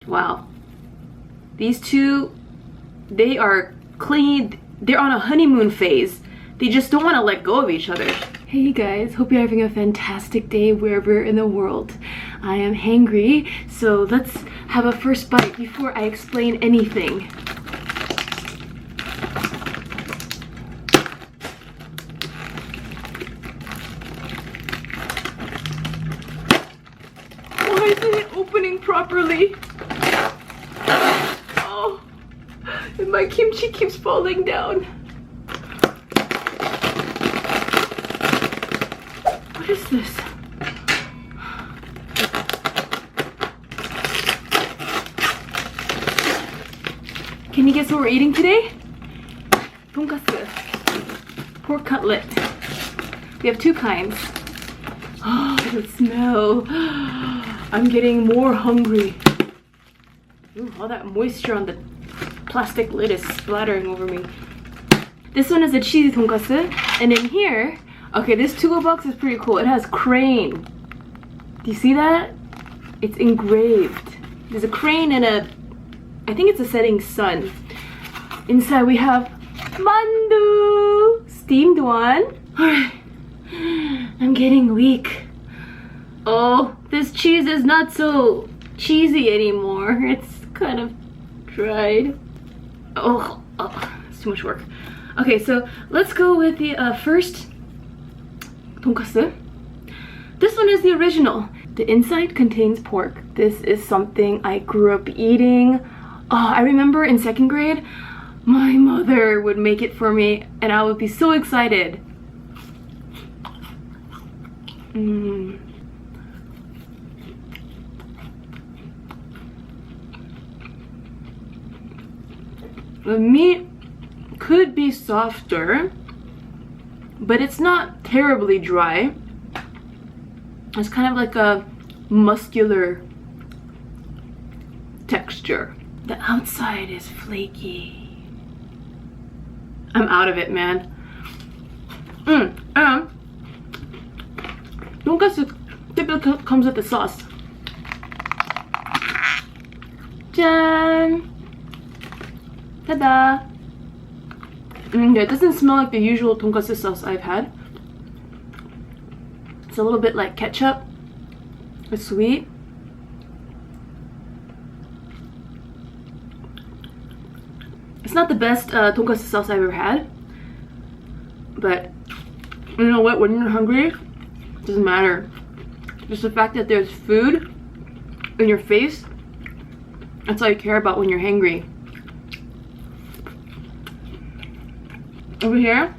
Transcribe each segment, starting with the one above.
Wow. These two, they are clingy. They're on a honeymoon phase. They just don't want to let go of each other. Hey you guys, hope you're having a fantastic day wherever in the world. I am hangry, so let's have a first bite before I explain anything. Why isn't it opening properly? Oh, and my kimchi keeps falling down. What is this? Can you guess what we're eating today? Donkatsu. Pork cutlet. We have two kinds. Oh, the smell. I'm getting more hungry. Ooh, all that moisture on the plastic lid is splattering over me. This one is a cheesy tonkatsu. And in here, okay, this to-go box is pretty cool. It has crane. Do you see that? It's engraved. There's a crane and a, I think it's a setting sun. Inside we have mandu, steamed one. Alright, I'm getting weak. Oh, this cheese is not so cheesy anymore. It's kind of dried. Oh, it's too much work. Okay, so let's go with the first tonkatsu. This one is the original. The inside contains pork. This is something I grew up eating. I remember in 2nd grade, my mother would make it for me and I would be so excited. The meat could be softer, but it's not terribly dry. It's kind of like a muscular texture. The outside is flaky. I'm out of it, man. Donkatsu typically comes with the sauce. Jan! Ta-da! It doesn't smell like the usual tonkatsu sauce I've had. It's a little bit like ketchup. It's sweet. It's not the best tonkatsu sauce I've ever had. But you know what? When you're hungry, it doesn't matter. Just the fact that there's food in your face, that's all you care about when you're hangry. Over here,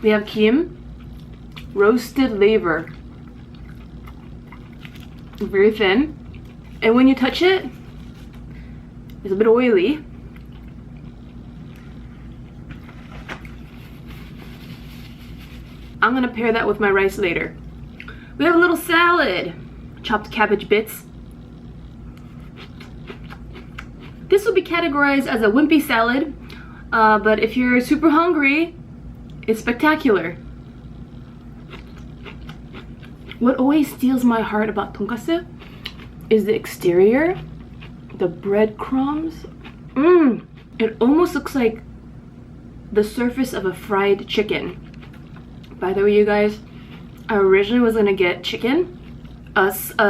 we have kim, roasted liver. Very thin. And when you touch it, it's a bit oily. I'm gonna pair that with my rice later. We have a little salad. Chopped cabbage bits. This would be categorized as a wimpy salad. But if you're super hungry, it's spectacular. What always steals my heart about tonkatsu is the exterior, the breadcrumbs. It almost looks like the surface of a fried chicken. By the way, you guys, I originally was gonna get chicken.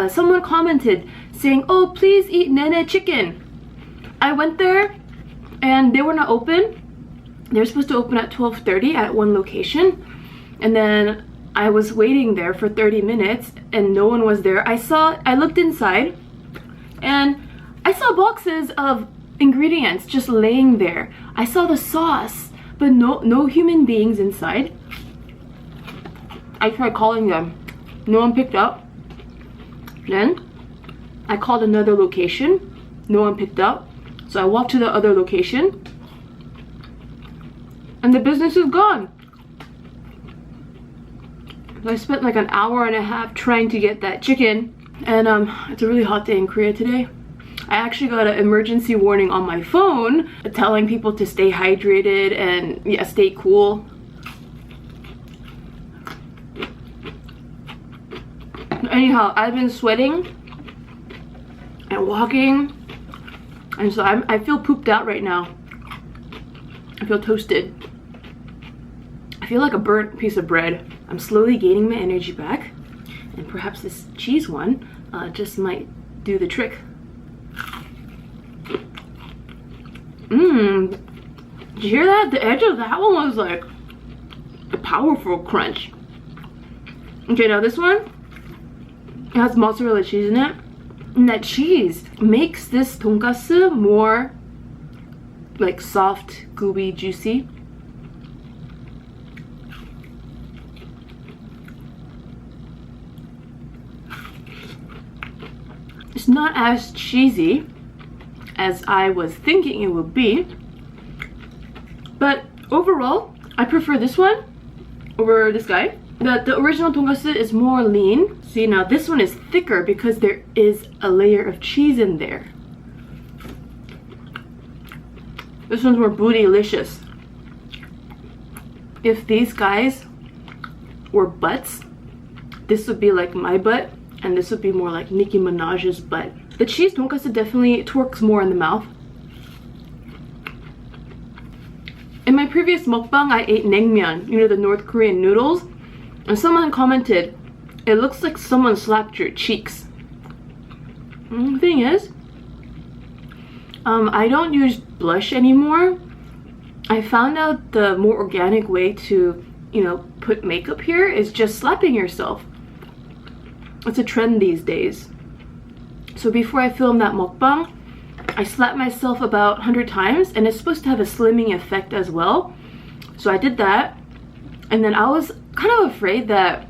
Someone commented saying, "Oh, please eat nene chicken." I went there and they were not open. They were supposed to open at 12:30 at one location, and then I was waiting there for 30 minutes and no one was there. I looked inside and I saw boxes of ingredients just laying there. I saw the sauce, but no human beings inside. I tried calling them. No one picked up. Then I called another location. No one picked up. So I walked to the other location and the business is gone. I spent like an hour and a half trying to get that chicken, and it's a really hot day in Korea today. I actually got an emergency warning on my phone telling people to stay hydrated and yeah, stay cool. Anyhow, I've been sweating and walking. And so I feel pooped out right now. I feel toasted. I feel like a burnt piece of bread. I'm slowly gaining my energy back, and perhaps this cheese one just might do the trick. Did you hear that? The edge of that one was like a powerful crunch. Okay, now this one, it has mozzarella cheese in it, and that cheese makes this tonkatsu more like soft, gooey, juicy. It's not as cheesy as I was thinking it would be, but overall I prefer this one over this guy. The original tonkatsu is more lean. See, now this one is thicker because there is a layer of cheese in there. This one's more bootylicious. If these guys were butts, this would be like my butt, and this would be more like Nicki Minaj's butt. The cheese tonkatsu definitely twerks more in the mouth. In my previous mukbang, I ate naengmyeon, you know, the North Korean noodles, and someone commented, it looks like someone slapped your cheeks. The thing is, I don't use blush anymore. I found out the more organic way to, you know, put makeup here is just slapping yourself. It's a trend these days. So before I filmed that mukbang, I slapped myself about 100 times, and it's supposed to have a slimming effect as well. So I did that, and then I was kind of afraid that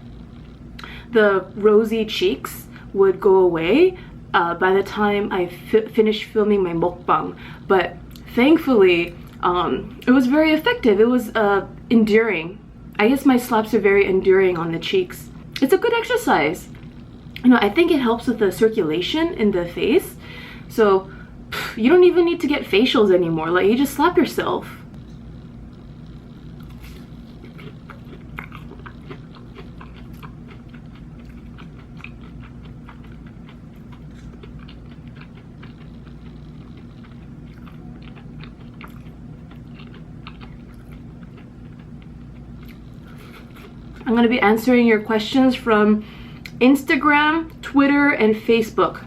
the rosy cheeks would go away by the time I finished filming my mukbang. But thankfully, it was very effective. It was enduring. I guess my slaps are very enduring on the cheeks. It's a good exercise. You know, I think it helps with the circulation in the face. So you don't even need to get facials anymore. Like, you just slap yourself. I'm going to be answering your questions from Instagram, Twitter, and Facebook.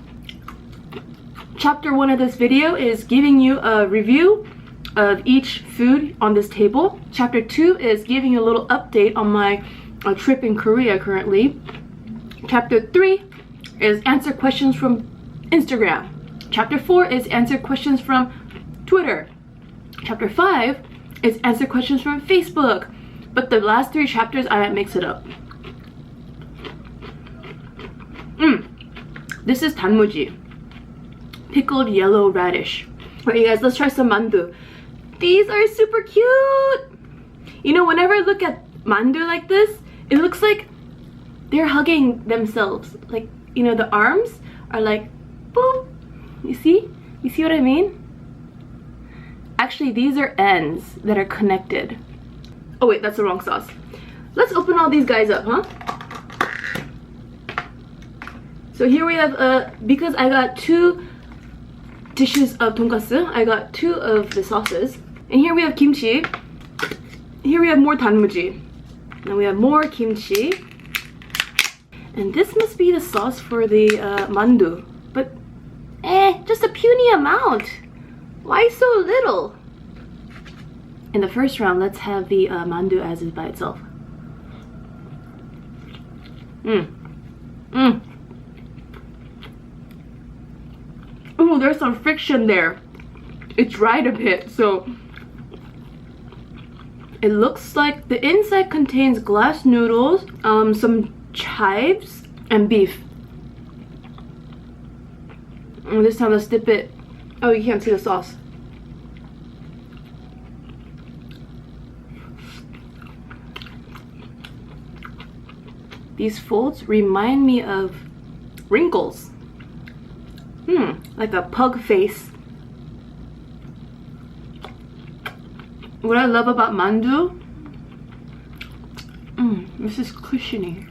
Chapter 1 of this video is giving you a review of each food on this table. Chapter 2 is giving you a little update on my trip in Korea currently. Chapter 3 is answer questions from Instagram. Chapter 4 is answer questions from Twitter. Chapter 5 is answer questions from Facebook. But the last 3 chapters, I might mix it up. This is 단무지, pickled yellow radish. Alright, you guys, let's try some mandu. These are super cute. You know, whenever I look at mandu like this, it looks like they're hugging themselves. Like, you know, the arms are like, boom. You see? You see what I mean? Actually, these are ends that are connected. Oh wait, that's the wrong sauce. Let's open all these guys up, huh? So here we have, because I got 2 dishes of tonkatsu, I got 2 of the sauces. And here we have kimchi. Here we have more 단무지. Then we have more kimchi. And this must be the sauce for the mandu. But, just a puny amount. Why so little? In the first round, let's have the mandu as is by itself. Oh, there's some friction there. It dried a bit, so it looks like the inside contains glass noodles, some chives, and beef. And this time, let's dip it. Oh, you can't see the sauce. These folds remind me of wrinkles. Like a pug face. What I love about mandu, this is cushiony.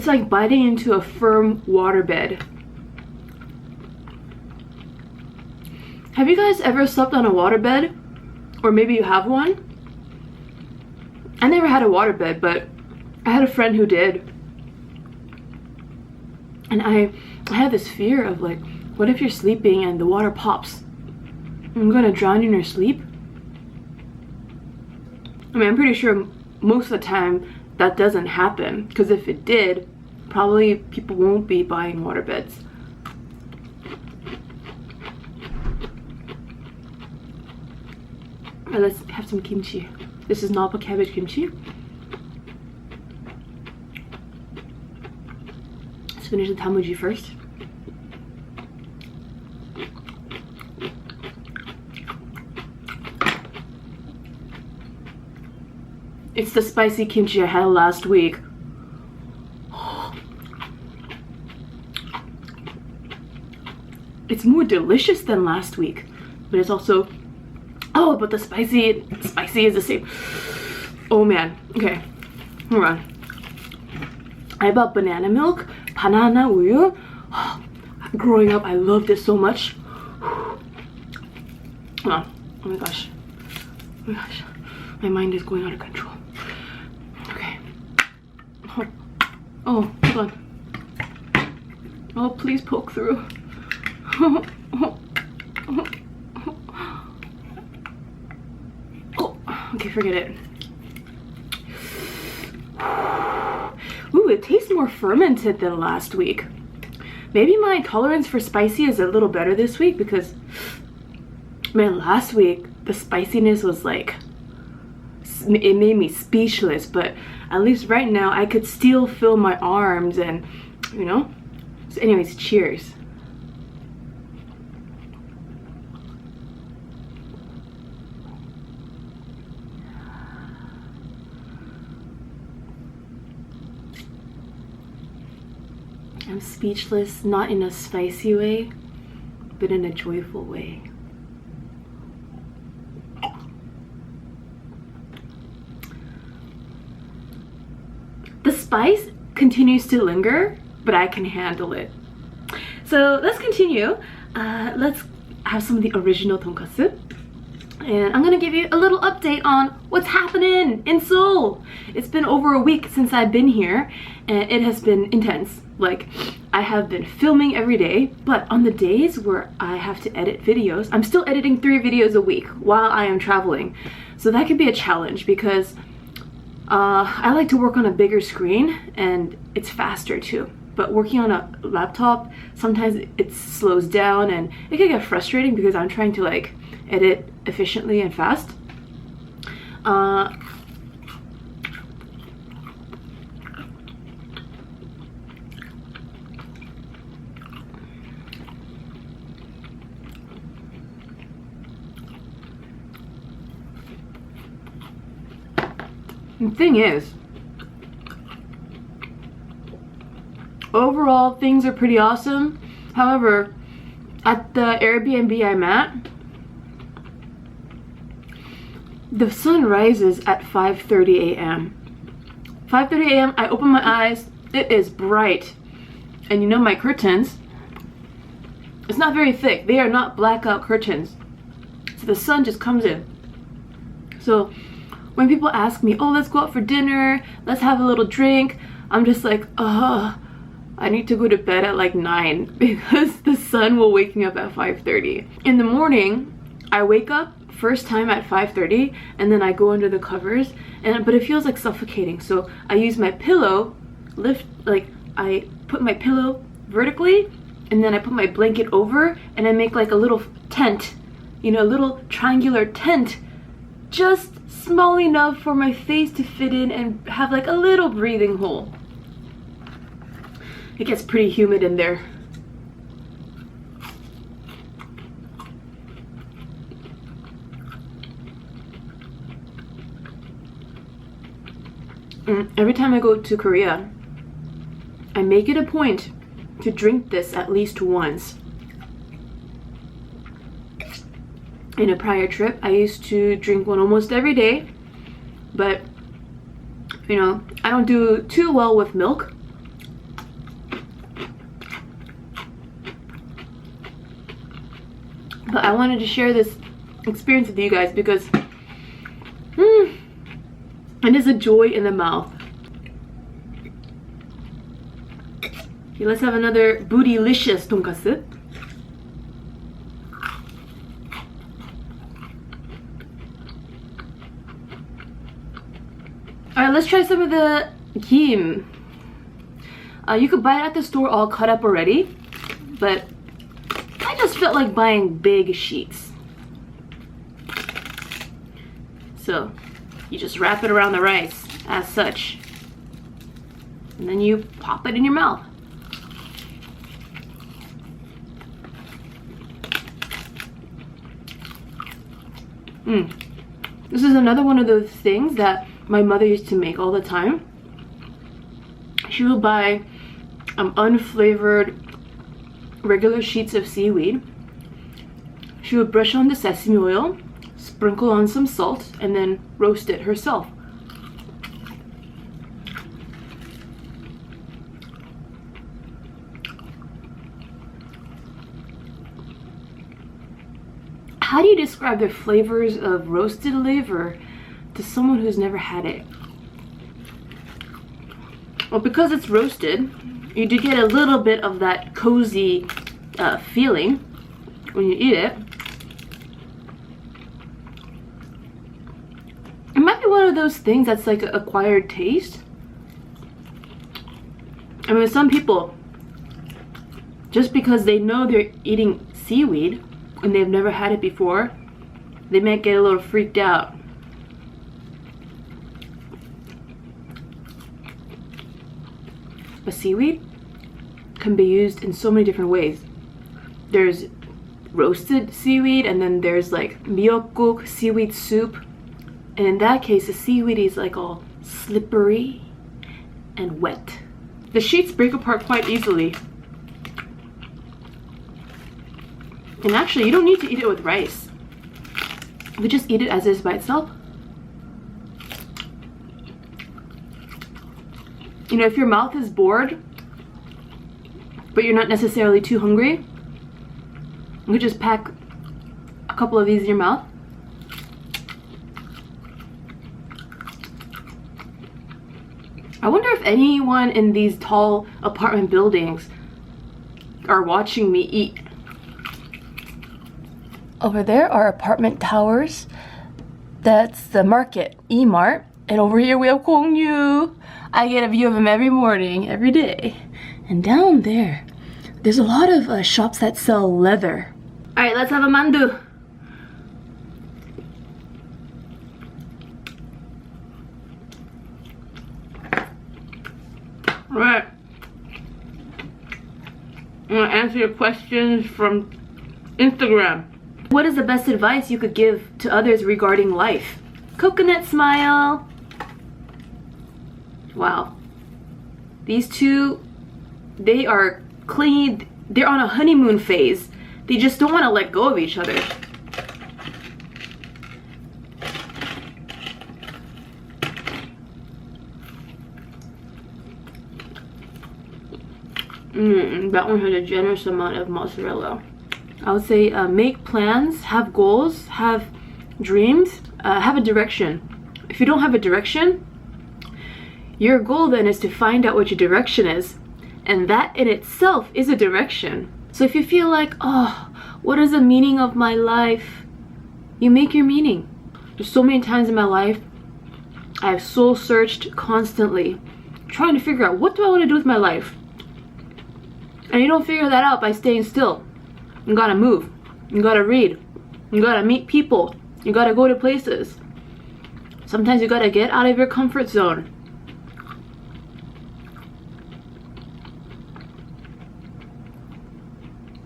It's like biting into a firm waterbed. Have you guys ever slept on a waterbed? Or maybe you have one? I never had a waterbed, but I had a friend who did. And I had this fear of like, what if you're sleeping and the water pops? I'm gonna drown in your sleep? I mean, I'm pretty sure most of the time that doesn't happen, because if it did, probably people won't be buying waterbeds. Let's have some kimchi. This is Napa cabbage kimchi. Let's finish the tamuji first. It's the spicy kimchi I had last week. It's more delicious than last week, but it's also, oh, but the spicy is the same. Oh man, okay, hold on. I bought banana milk, banana uyu. Growing up, I loved it so much. Hold on, oh my gosh, my mind is going out of control. Okay. Oh, hold on. Oh, please poke through. Oh, okay, forget it. Ooh, it tastes more fermented than last week. Maybe my tolerance for spicy is a little better this week because, man, last week the spiciness was like, it made me speechless, but at least right now I could still feel my arms and, you know. So anyways, cheers. I'm speechless, not in a spicy way, but in a joyful way. The spice continues to linger, but I can handle it. So let's continue. Let's have some of the original tonkatsu. And I'm gonna give you a little update on what's happening in Seoul. It's been over a week since I've been here, and it has been intense. Like, I have been filming every day, but on the days where I have to edit videos, I'm still editing 3 videos a week while I am traveling. So that could be a challenge because I like to work on a bigger screen and it's faster too. But working on a laptop, sometimes it slows down and it can get frustrating because I'm trying to like edit efficiently and fast. The thing is, overall things are pretty awesome. However, at the Airbnb I'm at, the sun rises at 5:30 a.m. 5:30 a.m. I open my eyes, it is bright. And you know my curtains, it's not very thick. They are not blackout curtains. So the sun just comes in. So when people ask me, oh, let's go out for dinner, let's have a little drink, I'm just like, I need to go to bed at like 9 because the sun will wake me up at 5:30. In the morning, I wake up first time at 5:30 and then I go under the covers, but it feels like suffocating. So I use my pillow, I put my pillow vertically and then I put my blanket over and I make like a little tent, you know, a little triangular tent, just small enough for my face to fit in and have like a little breathing hole. It gets pretty humid in there. Every time I go to Korea, I make it a point to drink this at least once. In a prior trip, I used to drink one almost every day, but you know, I don't do too well with milk. But I wanted to share this experience with you guys because it is a joy in the mouth. Okay, let's have another bootylicious tonkatsu. Alright, let's try some of the kim. You could buy it at the store all cut up already, but I just felt like buying big sheets. So you just wrap it around the rice as such, and then you pop it in your mouth. This is another one of those things that my mother used to make all the time. She would buy unflavored regular sheets of seaweed. She would brush on the sesame oil, sprinkle on some salt, and then roast it herself. How do you describe the flavors of roasted liver to someone who's never had it? Well, because it's roasted, you do get a little bit of that cozy feeling when you eat it. It might be one of those things that's like an acquired taste. I mean, some people, just because they know they're eating seaweed and they've never had it before, they might get a little freaked out. But seaweed can be used in so many different ways. There's roasted seaweed, and then there's like miyeokguk, seaweed soup. And in that case, the seaweed is like all slippery and wet. The sheets break apart quite easily. And actually, you don't need to eat it with rice. You just eat it as is by itself. You know, if your mouth is bored, but you're not necessarily too hungry, you could just pack a couple of these in your mouth. I wonder if anyone in these tall apartment buildings are watching me eat. Over there are apartment towers. That's the market, E-Mart. And over here we have Gongyu. I get a view of him every morning, every day. And down there, there's a lot of shops that sell leather. Alright, let's have a mandu. Alright. I'm gonna answer your questions from Instagram. What is the best advice you could give to others regarding life? Coconut smile. Wow. These two, they are clingy. They're on a honeymoon phase. They just don't want to let go of each other. That one has a generous amount of mozzarella. I would say make plans, have goals, have dreams, have a direction. If you don't have a direction, your goal then is to find out what your direction is, and that in itself is a direction. So if you feel like, oh, what is the meaning of my life? You make your meaning. There's so many times in my life I've soul searched constantly, trying to figure out what do I want to do with my life. And you don't figure that out by staying still. You gotta move, you gotta read, you gotta meet people, you gotta go to places. Sometimes you gotta get out of your comfort zone.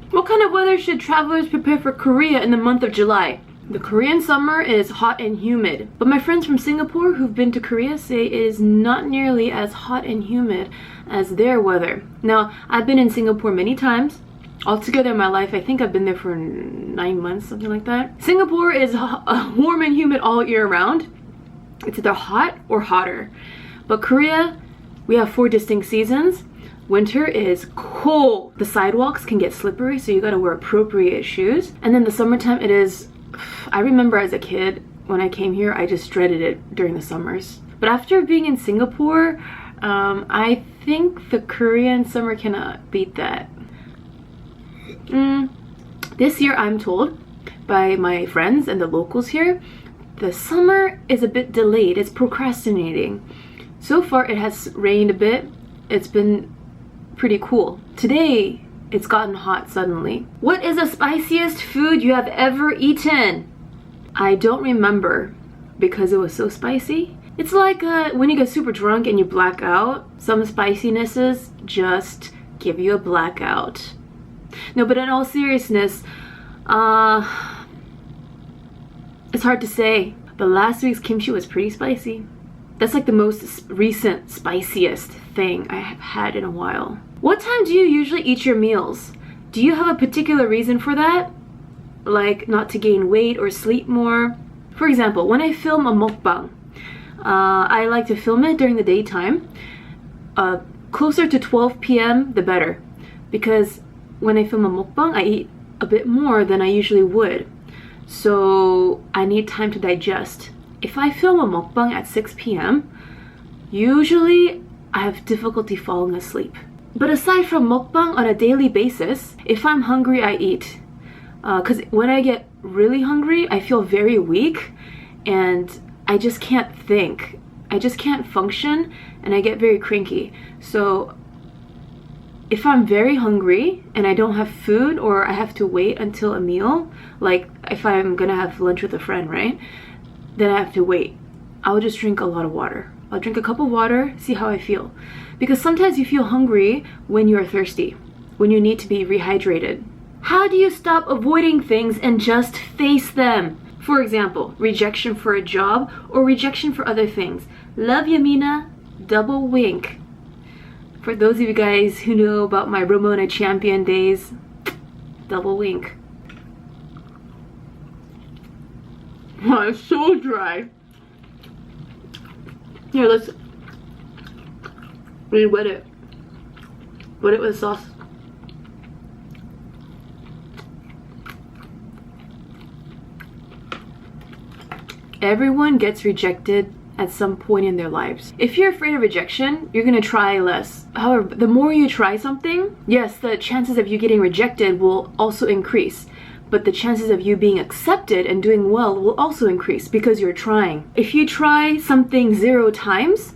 What kind of weather should travelers prepare for Korea in the month of July? The Korean summer is hot and humid, but my friends from Singapore who've been to Korea say it is not nearly as hot and humid as their weather. Now, I've been in Singapore many times. Altogether in my life, I think I've been there for 9 months, something like that. Singapore is warm and humid all year round. It's either hot or hotter. But Korea, we have 4 distinct seasons. Winter is cold. The sidewalks can get slippery, so you gotta wear appropriate shoes. And then the summertime, it is, I remember as a kid, when I came here, I just dreaded it during the summers. But after being in Singapore, I think the Korean summer cannot beat that. This year, I'm told by my friends and the locals here, the summer is a bit delayed. It's procrastinating. So far, it has rained a bit. It's been pretty cool. Today, it's gotten hot suddenly. What is the spiciest food you have ever eaten? I don't remember because it was so spicy. It's like when you get super drunk and you black out, some spicinesses just give you a blackout. No, but in all seriousness, it's hard to say. But last week's kimchi was pretty spicy. That's like the most recent spiciest thing I have had in a while. What time do you usually eat your meals? Do you have a particular reason for that? Like not to gain weight or sleep more? For example, when I film a mukbang, I like to film it during the daytime. Closer to 12 p.m. the better. Because when I film a mukbang, I eat a bit more than I usually would. So I need time to digest. If I film a mukbang at 6 p.m., usually I have difficulty falling asleep. But aside from mukbang on a daily basis, if I'm hungry, I eat. Because when I get really hungry, I feel very weak and I just can't think. I just can't function and I get very cranky. So if I'm very hungry and I don't have food or I have to wait until a meal, like if I'm gonna have lunch with a friend, right? Then I have to wait. I'll just drink a lot of water. I'll drink a cup of water, see how I feel. Because sometimes you feel hungry when you're thirsty, when you need to be rehydrated. How do you stop avoiding things and just face them? For example, rejection for a job or rejection for other things. Love ya, Mina. Double wink. For those of you guys who know about my Ramona champion days, double wink. Oh, it's so dry. Here, let's re-wet it. Wet it with sauce. Everyone gets rejected at some point in their lives. If you're afraid of rejection, you're gonna try less. However, the more you try something, yes, the chances of you getting rejected will also increase. But the chances of you being accepted and doing well will also increase because you're trying. If you try something 0 times,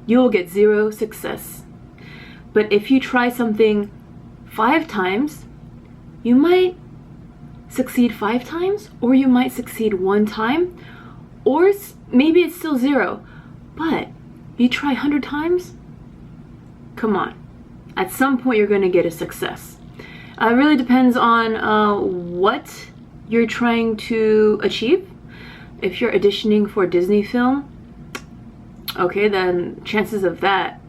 you'll get 0 success. But if you try something 5 times, you might succeed 5 times, or you might succeed 1 time, or maybe it's still 0. But you try 100 times, come on. At some point you're gonna get a success. It really depends on what you're trying to achieve. If you're auditioning for a Disney film, okay, then chances of that,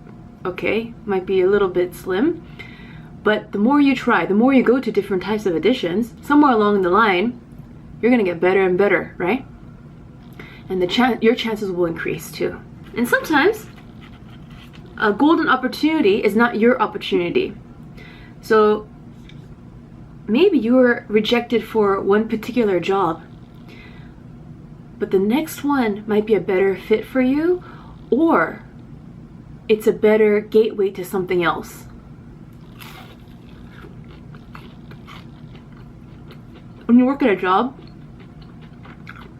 okay, might be a little bit slim. But the more you try, the more you go to different types of auditions, somewhere along the line, you're gonna get better and better, right? And your chances will increase too. And sometimes, a golden opportunity is not your opportunity. So, maybe you were rejected for one particular job, but the next one might be a better fit for you, or it's a better gateway to something else. When you work at a job,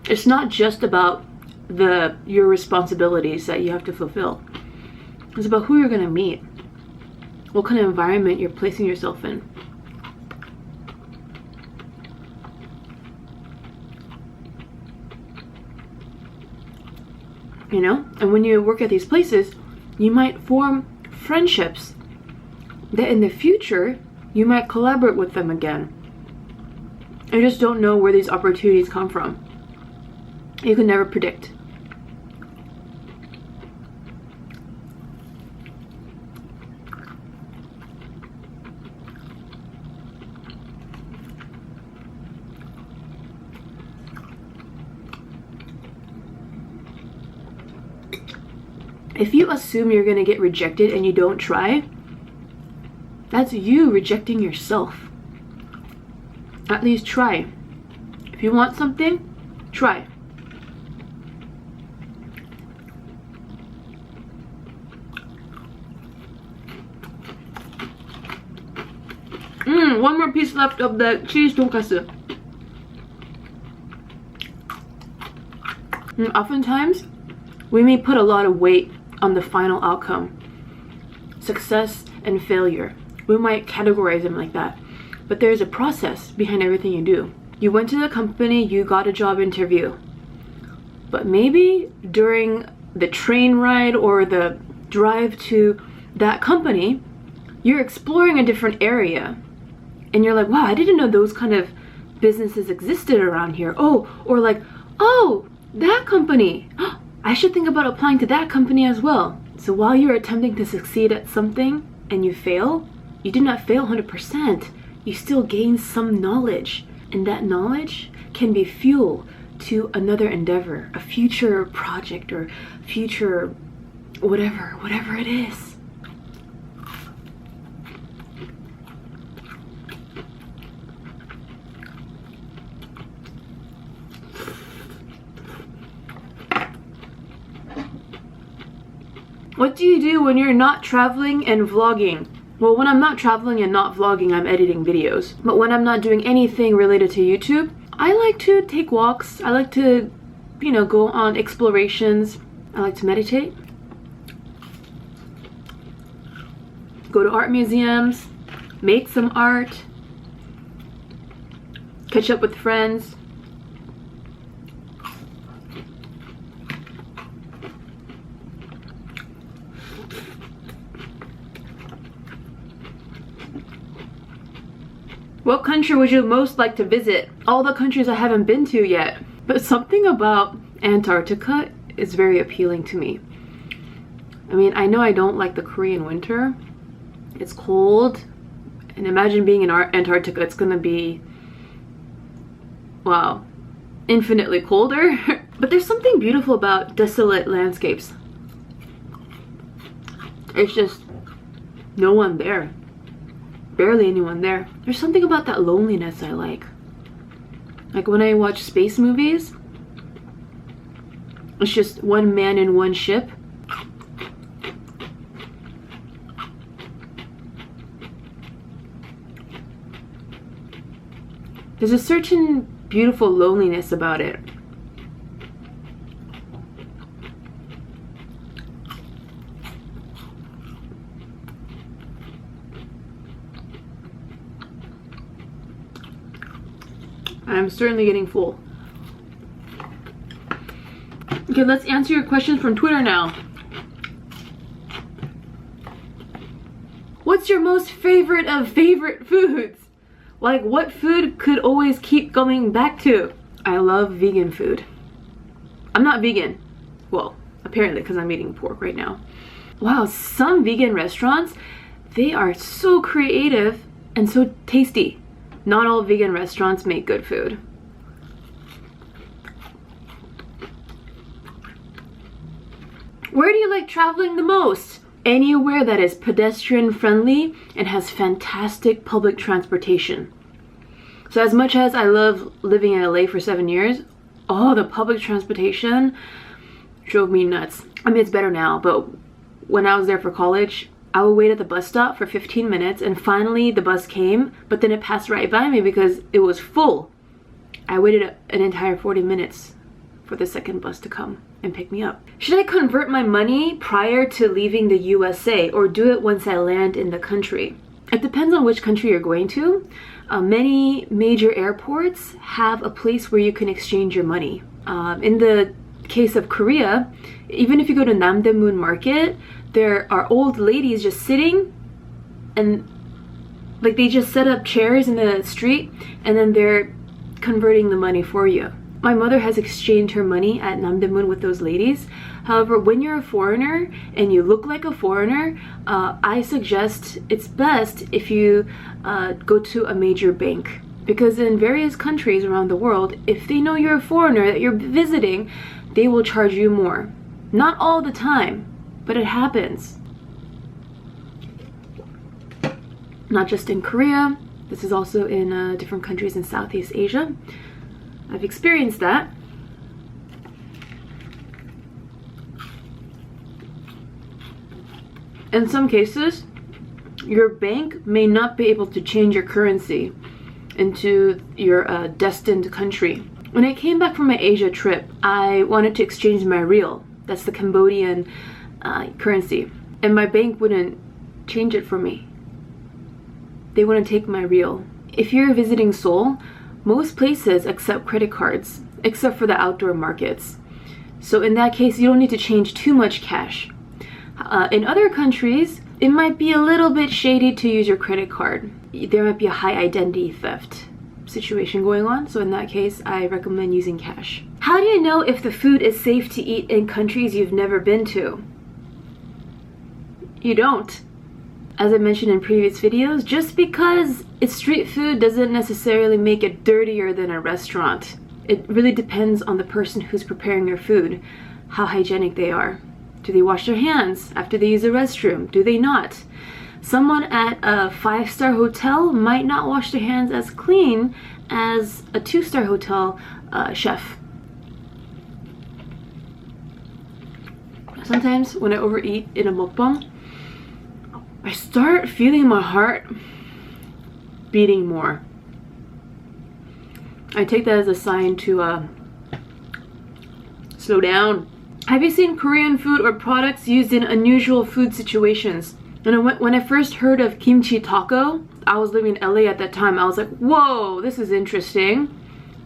it's not just about your responsibilities that you have to fulfill. It's about who you're gonna meet, what kind of environment you're placing yourself in. You know, and when you work at these places, you might form friendships that in the future you might collaborate with them again. I just don't know where these opportunities come from. You can never predict. If you assume you're gonna get rejected and you don't try, That's you rejecting yourself. At least try. If you want something, try. One more piece left of the cheese tonkatsu. Oftentimes, we may put a lot of weight on the final outcome. Success and failure. We might categorize them like that. But there's a process behind everything you do. You went to the company, you got a job interview. But maybe during the train ride or the drive to that company, you're exploring a different area. And you're like, wow, I didn't know those kind of businesses existed around here. Oh, or like, oh, that company. I should think about applying to that company as well. So while you're attempting to succeed at something and you fail, you did not fail 100%. You still gain some knowledge. And that knowledge can be fuel to another endeavor, a future project or future whatever it is. What do you do when you're not traveling and vlogging? Well, when I'm not traveling and not vlogging, I'm editing videos. But when I'm not doing anything related to YouTube, I like to take walks. I like to, go on explorations. I like to meditate. Go to art museums, make some art, catch up with friends. What country would you most like to visit? All the countries I haven't been to yet. But something about Antarctica is very appealing to me. I mean, I know I don't like the Korean winter. It's cold. And imagine being in Antarctica. It's gonna be, wow, infinitely colder. But there's something beautiful about desolate landscapes. It's just no one there. Barely anyone there. There's something about that loneliness I like. Like when I watch space movies, it's just one man in one ship. There's a certain beautiful loneliness about it. I'm certainly getting full. Okay, let's answer your questions from Twitter now. What's your most favorite of favorite foods? Like, what food could always keep going back to? I love vegan food. I'm not vegan. Well, apparently, because I'm eating pork right now. Wow, some vegan restaurants, they are so creative and so tasty. Not all vegan restaurants make good food. Where do you like traveling the most? Anywhere that is pedestrian friendly and has fantastic public transportation. So as much as I love living in LA for 7 years, the public transportation drove me nuts. I mean, it's better now, but when I was there for college, I would wait at the bus stop for 15 minutes and finally the bus came, but then it passed right by me because it was full. I waited an entire 40 minutes for the second bus to come and pick me up. Should I convert my money prior to leaving the USA or do it once I land in the country? It depends on which country you're going to. Many major airports have a place where you can exchange your money. In the case of Korea, even if you go to Namdaemun Market, there are old ladies just sitting and like they just set up chairs in the street and then they're converting the money for you. My mother has exchanged her money at Namdaemun with those ladies. However, when you're a foreigner and you look like a foreigner, I suggest it's best if you go to a major bank. Because in various countries around the world, if they know you're a foreigner that you're visiting, they will charge you more. Not all the time, but it happens. not just in Korea. This is also in different countries in Southeast Asia. I've experienced that. In some cases, your bank may not be able to change your currency into your destined country. When I came back from my Asia trip, I wanted to exchange my real. That's the Cambodian currency. And my bank wouldn't change it for me. They wouldn't take my real. If you're visiting Seoul, most places accept credit cards, except for the outdoor markets. So in that case, you don't need to change too much cash. In other countries, it might be a little bit shady to use your credit card. There might be a high identity theft situation going on, so in that case, I recommend using cash. How do you know if the food is safe to eat in countries you've never been to? You don't. As I mentioned in previous videos, just because it's street food doesn't necessarily make it dirtier than a restaurant. It really depends on the person who's preparing your food, how hygienic they are. Do they wash their hands after they use the restroom? Do they not? Someone at a 5-star hotel might not wash their hands as clean as a 2-star hotel chef. Sometimes when I overeat in a mukbang, I start feeling my heart beating more. I take that as a sign to slow down. Have you seen Korean food or products used in unusual food situations? And when I first heard of kimchi taco, I was living in LA at that time. I was like, whoa, this is interesting.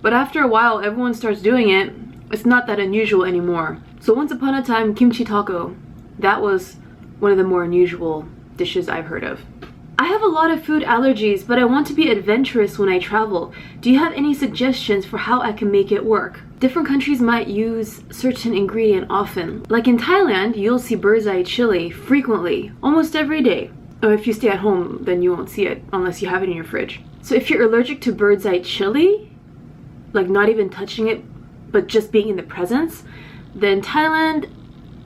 But after a while, everyone starts doing it. It's not that unusual anymore. So once upon a time, kimchi taco, that was one of the more unusual dishes I've heard of. I have a lot of food allergies, but I want to be adventurous when I travel. Do you have any suggestions for how I can make it work? Different countries might use certain ingredient often. Like in Thailand, you'll see bird's eye chili frequently, almost every day. Or if you stay at home, then you won't see it unless you have it in your fridge. So if you're allergic to bird's eye chili, like not even touching it, but just being in the presence, then Thailand,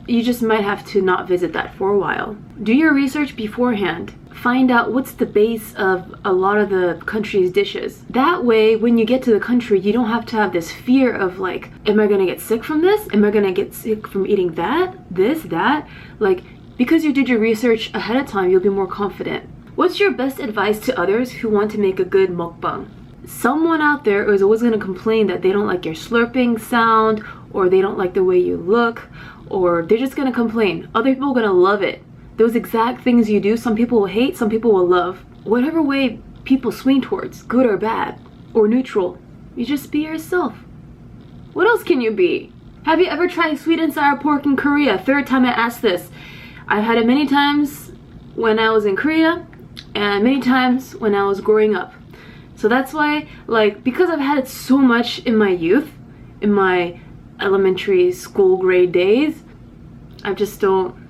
you just might have to not visit that for a while. Do your research beforehand. Find out what's the base of a lot of the country's dishes. That way, when you get to the country, you don't have to have this fear of like, am I gonna get sick from this? Am I gonna get sick from eating that, this, that? Like, because you did your research ahead of time, you'll be more confident. What's your best advice to others who want to make a good mukbang? Someone out there is always gonna complain that they don't like your slurping sound, or they don't like the way you look, or they're just gonna complain. Other people are gonna love it. Those exact things you do, some people will hate, some people will love. Whatever way people swing towards, good or bad, or neutral, you just be yourself. What else can you be? Have you ever tried sweet and sour pork in Korea? Third time I asked this. I've had it many times when I was in Korea, and many times when I was growing up. So that's why, like, because I've had it so much in my youth, in my elementary school grade days, I just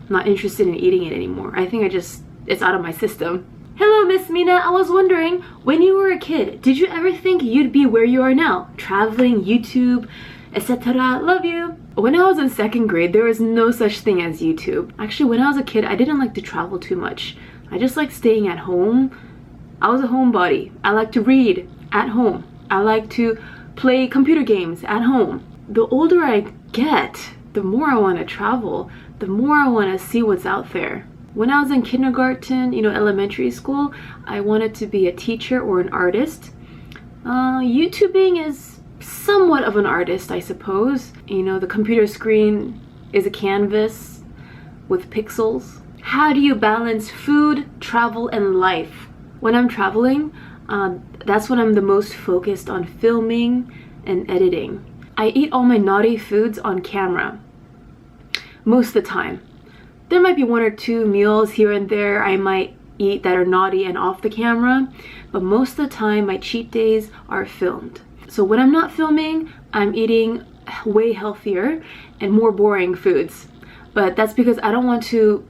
not interested in eating it anymore. I think it's out of my system. Hello, Miss Mina. I was wondering, when you were a kid, did you ever think you'd be where you are now? Traveling, YouTube, etc. Love you. When I was in 2nd grade, there was no such thing as YouTube. Actually, when I was a kid, I didn't like to travel too much. I just liked staying at home. I was a homebody. I like to read at home. I like to play computer games at home. The older I get, the more I want to travel, the more I want to see what's out there. When I was in kindergarten, elementary school, I wanted to be a teacher or an artist. YouTubing is somewhat of an artist, I suppose. The computer screen is a canvas with pixels. How do you balance food, travel, and life? When I'm traveling, that's when I'm the most focused on filming and editing. I eat all my naughty foods on camera. Most of the time. There might be 1 or 2 meals here and there I might eat that are naughty and off the camera, but most of the time my cheat days are filmed. So when I'm not filming, I'm eating way healthier and more boring foods. But that's because I don't want to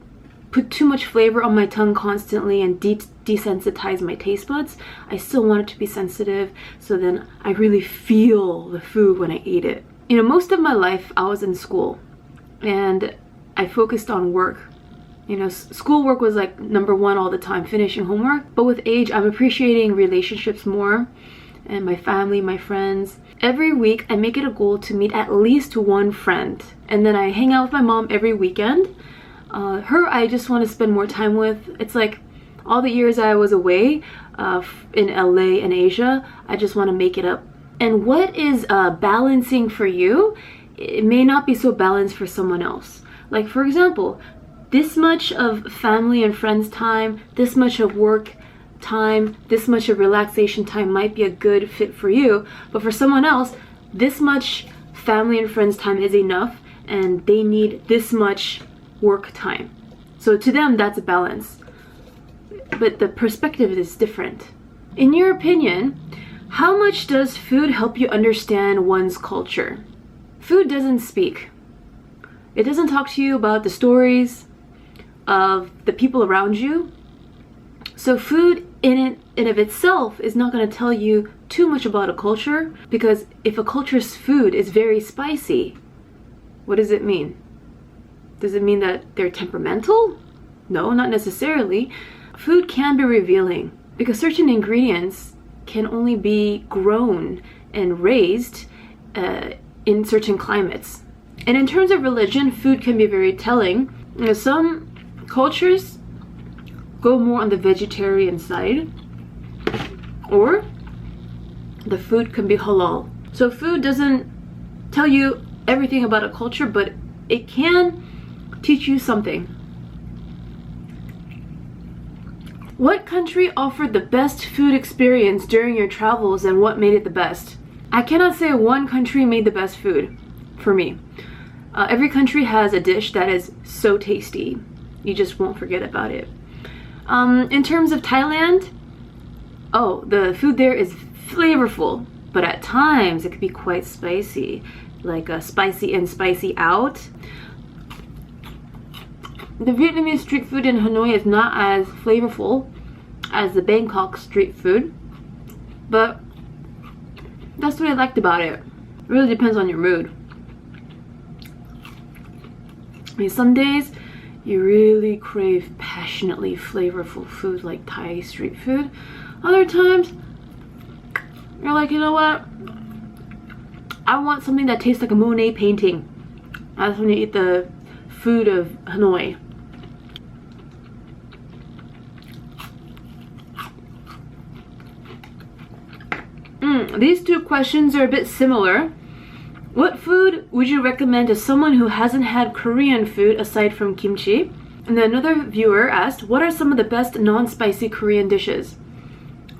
put too much flavor on my tongue constantly and desensitize my taste buds. I still want it to be sensitive, so then I really feel the food when I eat it. Most of my life I was in school and I focused on work You know, schoolwork was like number one all the time, finishing homework. But with age, I'm appreciating relationships more, and my family, my friends. Every week, I make it a goal to meet at least one friend. And then I hang out with my mom every weekend. Her, I just want to spend more time with. It's like all the years I was away in LA and Asia, I just want to make it up. And what is balancing for you, it may not be so balanced for someone else. Like, for example, this much of family and friends time, this much of work time, this much of relaxation time might be a good fit for you, but for someone else, this much family and friends time is enough and they need this much work time. So to them, that's a balance. But the perspective is different. In your opinion, how much does food help you understand one's culture? Food doesn't speak. It doesn't talk to you about the stories of the people around you. So food in of itself is not going to tell you too much about a culture, because if a culture's food is very spicy, what does it mean? Does it mean that they're temperamental? No, not necessarily. Food can be revealing because certain ingredients can only be grown and raised in certain climates. And in terms of religion, food can be very telling. You know, some cultures go more on the vegetarian side, or the food can be halal. So food doesn't tell you everything about a culture, but it can teach you something. What country offered the best food experience during your travels, and what made it the best? I cannot say one country made the best food for me. Every country has a dish that is so tasty. You just won't forget about it. In terms of Thailand, oh, the food there is flavorful, but at times it can be quite spicy, like spicy in, spicy out. The Vietnamese street food in Hanoi is not as flavorful as the Bangkok street food, but that's what I liked about it. It really depends on your mood. I mean, some days you really crave passionately flavorful food like Thai street food. Other times you're like, you know what, I want something that tastes like a Monet painting. That's when you eat the food of Hanoi. These two questions are a bit similar. What food would you recommend to someone who hasn't had Korean food aside from kimchi? And then another viewer asked, what are some of the best non-spicy Korean dishes?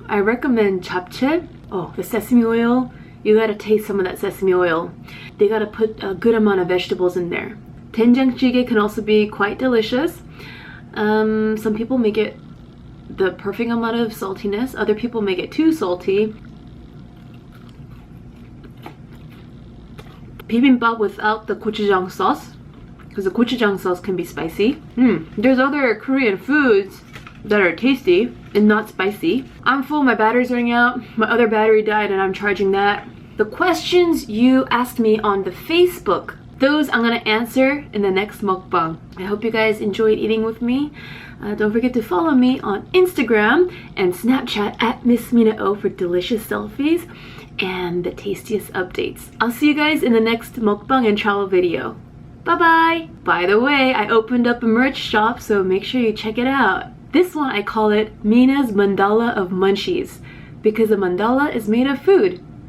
I recommend japchae. Oh, the sesame oil. You gotta taste some of that sesame oil. They gotta put a good amount of vegetables in there. Doenjang can also be quite delicious. Some people make it the perfect amount of saltiness. Other people make it too salty. Bibimbap without the gochujang sauce, because the gochujang sauce can be spicy. There's other Korean foods that are tasty and not spicy. I'm full, my battery's running out. My other battery died and I'm charging that. The questions you asked me on the Facebook, those I'm gonna answer in the next mukbang. I hope you guys enjoyed eating with me. Don't forget to follow me on Instagram and Snapchat at Miss Mina O for delicious selfies and the tastiest updates. I'll see you guys in the next mukbang and travel video. Bye bye! By the way, I opened up a merch shop, so make sure you check it out. This one I call it Mina's Mandala of Munchies, because a mandala is made of food.